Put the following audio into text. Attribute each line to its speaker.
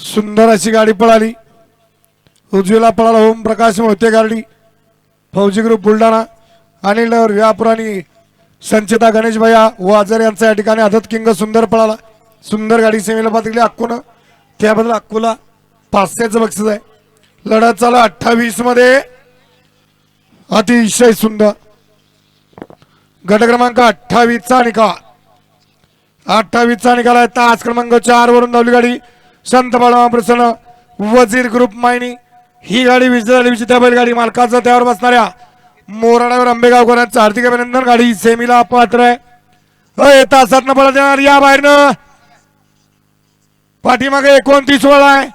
Speaker 1: सुंदर अशी गाडी पळाली. उजवीला पळाला ओम प्रकाश मोहिते गाडी फौजी ग्रुप बुलढाणा. अनिल व्यापुराणी संचिता गणेश भैया वाजर यांचा या ठिकाणी आदत किंग सुंदर पळाला. सुंदर गाडी सेमीला पातळी अक्कून त्याबद्दल अक्कूला 500चं बक्षीस आहे. लढत चालू 28 मध्ये. अतिशय सुंदर गट क्रमांक 28चा निकाल. 28चा निकाल आहे. तास क्रमांक 4 वरून धावली गाडी संत बाळा प्रसन्न वजीर ग्रुप मायनी. ही गाडी विजय झाली. विजेत्या बैलगाडी मालकाचा त्यावर बसणाऱ्या मोराडावर आंबेगावकरांचं हार्दिक अभिनंदन. गाडी सेमीला पात्र आहे. तासात न पळत येणार या बाहेरनं. पाठीमागे 29 वळ आहे.